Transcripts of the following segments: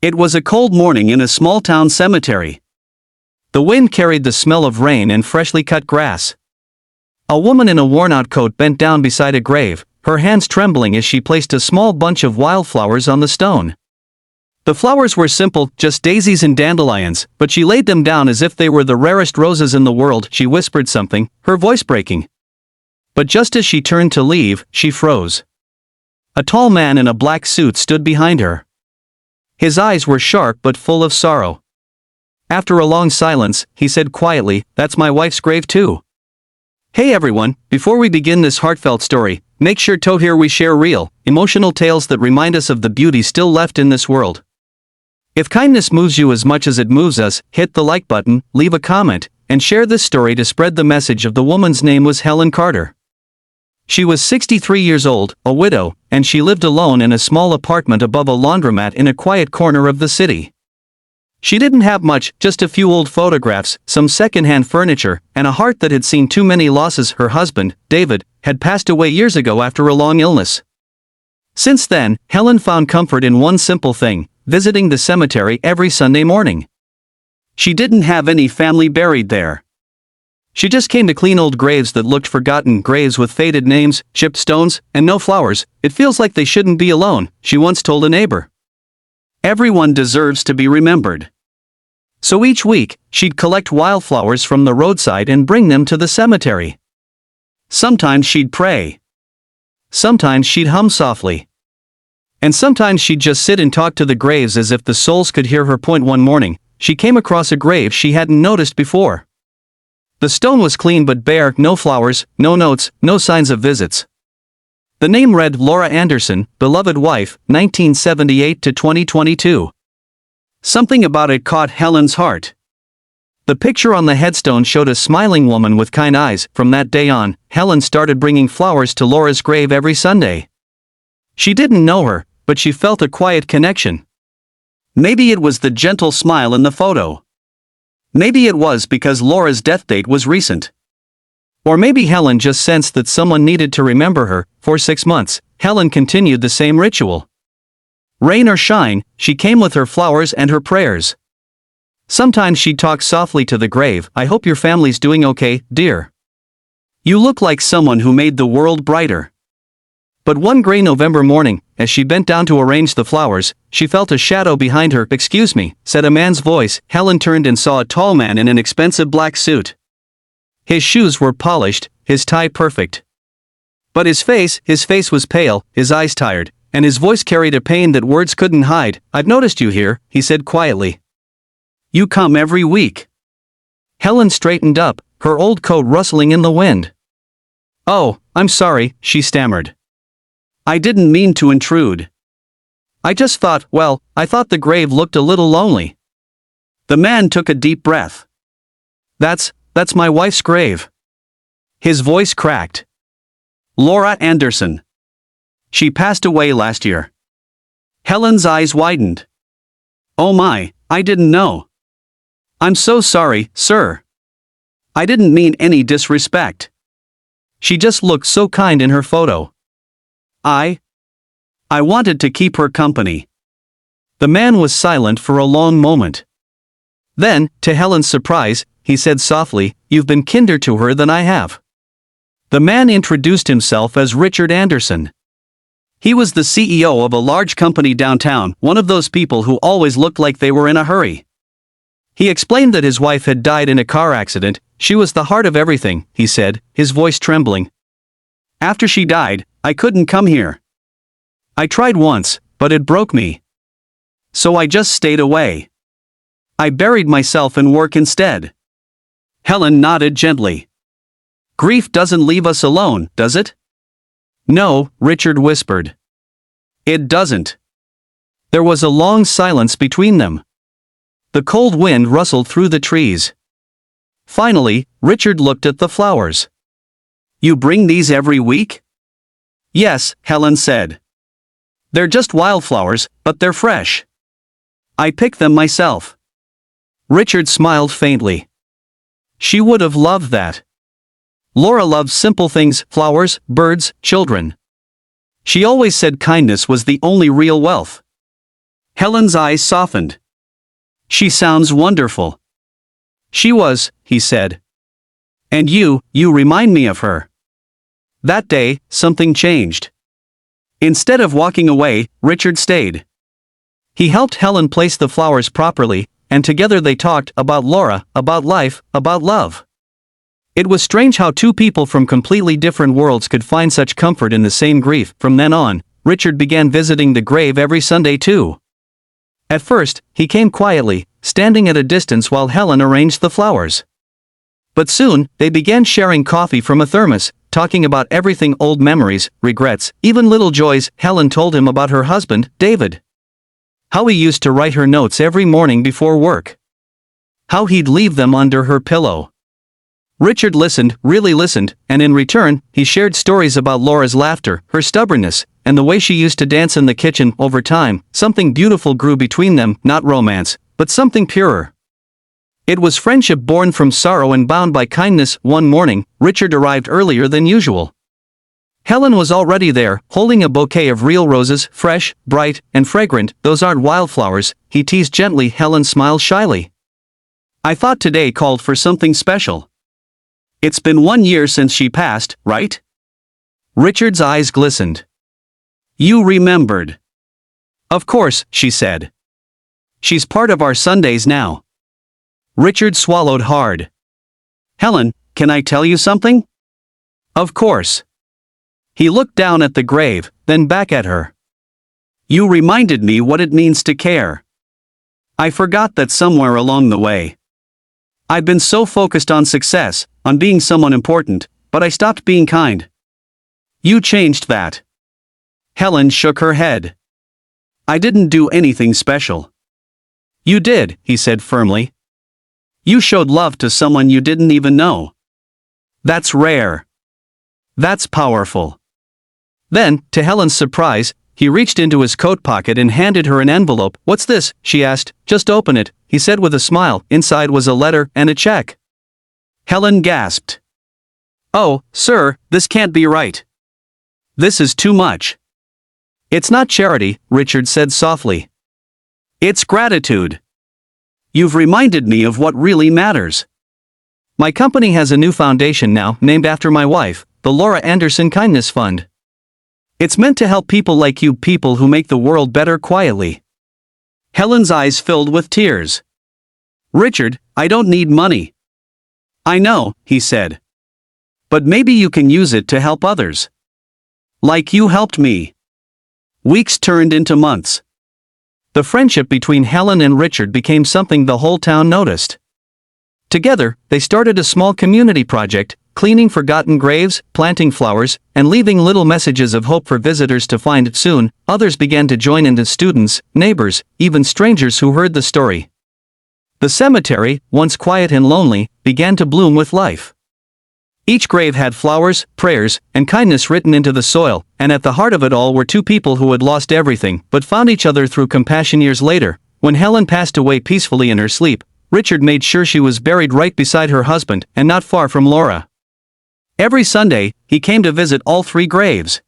It was a cold morning in a small town cemetery. The wind carried the smell of rain and freshly cut grass. A woman in a worn-out coat bent down beside a grave, her hands trembling as she placed a small bunch of wildflowers on the stone. The flowers were simple, just daisies and dandelions, but she laid them down as if they were the rarest roses in the world. She whispered something, her voice breaking. But just as she turned to leave, she froze. A tall man in a black suit stood behind her. His eyes were sharp but full of sorrow. After a long silence, he said quietly, "That's my wife's grave too." Hey everyone, before we begin this heartfelt story, make sure to here we share real, emotional tales that remind us of the beauty still left in this world. If kindness moves you as much as it moves us, hit the like button, leave a comment, and share this story to spread the message of the woman's name was Helen Carter. She was 63 years old, a widow, and she lived alone in a small apartment above a laundromat in a quiet corner of the city. She didn't have much, just a few old photographs, some second-hand furniture, and a heart that had seen too many losses. Her husband, David, had passed away years ago after a long illness. Since then, Helen found comfort in one simple thing: visiting the cemetery every Sunday morning. She didn't have any family buried there. She just came to clean old graves that looked forgotten, graves with faded names, chipped stones, and no flowers. "It feels like they shouldn't be alone," she once told a neighbor. "Everyone deserves to be remembered." So each week, she'd collect wildflowers from the roadside and bring them to the cemetery. Sometimes she'd pray. Sometimes she'd hum softly. And sometimes she'd just sit and talk to the graves as if the souls could hear her. One morning, she came across a grave she hadn't noticed before. The stone was clean but bare, no flowers, no notes, no signs of visits. The name read Laura Anderson, beloved wife, 1978 to 2022. Something about it caught Helen's heart. The picture on the headstone showed a smiling woman with kind eyes. From that day on, Helen started bringing flowers to Laura's grave every Sunday. She didn't know her, but she felt a quiet connection. Maybe it was the gentle smile in the photo. Maybe it was because Laura's death date was recent. Or maybe Helen just sensed that someone needed to remember her. For 6 months, Helen continued the same ritual. Rain or shine, she came with her flowers and her prayers. Sometimes she'd talk softly to the grave. "I hope your family's doing okay, dear. You look like someone who made the world brighter." But one gray November morning, as she bent down to arrange the flowers, she felt a shadow behind her. "Excuse me," said a man's voice. Helen turned and saw a tall man in an expensive black suit. His shoes were polished, his tie perfect. But his face was pale, his eyes tired, and his voice carried a pain that words couldn't hide. "I've noticed you here," he said quietly. "You come every week." Helen straightened up, her old coat rustling in the wind. "Oh, I'm sorry," she stammered. "I didn't mean to intrude. I just thought, I thought the grave looked a little lonely." The man took a deep breath. That's my wife's grave." His voice cracked. "Laura Anderson. She passed away last year." Helen's eyes widened. "Oh my, I didn't know. I'm so sorry, sir. I didn't mean any disrespect. She just looked so kind in her photo. I wanted to keep her company." The man was silent for a long moment. Then, to Helen's surprise, he said softly, "You've been kinder to her than I have." The man introduced himself as Richard Anderson. He was the CEO of a large company downtown, one of those people who always looked like they were in a hurry. He explained that his wife had died in a car accident. "She was the heart of everything," he said, his voice trembling. "After she died, I couldn't come here. I tried once, but it broke me. So I just stayed away. I buried myself in work instead." Helen nodded gently. "Grief doesn't leave us alone, does it?" "No," Richard whispered. "It doesn't." There was a long silence between them. The cold wind rustled through the trees. Finally, Richard looked at the flowers. "You bring these every week?" "Yes," Helen said. "They're just wildflowers, but they're fresh. I pick them myself." Richard smiled faintly. She would have loved that. Laura loved simple things: flowers, birds, children. She always said kindness was the only real wealth. Helen's eyes softened. She sounds wonderful. She was, he said. And you remind me of her. That day, something changed. Instead of walking away, Richard stayed. He helped Helen place the flowers properly, and together they talked about Laura, about life, about love. It was strange how two people from completely different worlds could find such comfort in the same grief. From then on, Richard began visiting the grave every Sunday too. At first, he came quietly, standing at a distance while Helen arranged the flowers. But soon, they began sharing coffee from a thermos, talking about everything: old memories, regrets, even little joys. Helen told him about her husband, David. How he used to write her notes every morning before work. How he'd leave them under her pillow. Richard listened, really listened, and in return, he shared stories about Laura's laughter, her stubbornness, and the way she used to dance in the kitchen. Over time, something beautiful grew between them, not romance, but something purer. It was friendship born from sorrow and bound by kindness. One morning, Richard arrived earlier than usual. Helen was already there, holding a bouquet of real roses, fresh, bright, and fragrant. Those aren't wildflowers, he teased gently. Helen smiled shyly. I thought today called for something special. It's been 1 year since she passed, right? Richard's eyes glistened. You remembered. Of course, she said. She's part of our Sundays now. Richard swallowed hard. Helen, can I tell you something? Of course. He looked down at the grave, then back at her. You reminded me what it means to care. I forgot that somewhere along the way. I've been so focused on success, on being someone important, but I stopped being kind. You changed that. Helen shook her head. I didn't do anything special. You did, he said firmly. You showed love to someone you didn't even know. That's rare. That's powerful. Then, to Helen's surprise, he reached into his coat pocket and handed her an envelope. What's this? She asked. Just open it, he said with a smile. Inside was a letter and a check. Helen gasped. Oh, sir, this can't be right. This is too much. It's not charity, Richard said softly. It's gratitude. You've reminded me of what really matters. My company has a new foundation now, named after my wife, the Laura Anderson Kindness Fund. It's meant to help people like you, people who make the world better quietly. Helen's eyes filled with tears. Richard, I don't need money. I know, he said. But maybe you can use it to help others. Like you helped me. Weeks turned into months. The friendship between Helen and Richard became something the whole town noticed. Together, they started a small community project, cleaning forgotten graves, planting flowers, and leaving little messages of hope for visitors to find. Soon, others began to join in: students, neighbors, even strangers who heard the story. The cemetery, once quiet and lonely, began to bloom with life. Each grave had flowers, prayers, and kindness written into the soil, and at the heart of it all were two people who had lost everything but found each other through compassion. Years later, when Helen passed away peacefully in her sleep, Richard made sure she was buried right beside her husband and not far from Laura. Every Sunday, he came to visit all three graves.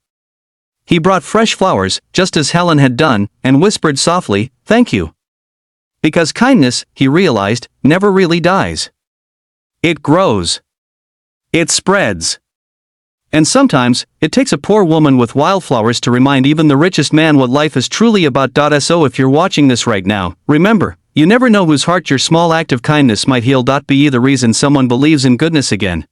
He brought fresh flowers, just as Helen had done, and whispered softly, "Thank you." Because kindness, he realized, never really dies. It grows. It spreads. And sometimes, it takes a poor woman with wildflowers to remind even the richest man what life is truly about. So if you're watching this right now, remember, you never know whose heart your small act of kindness might heal. Be the reason someone believes in goodness again.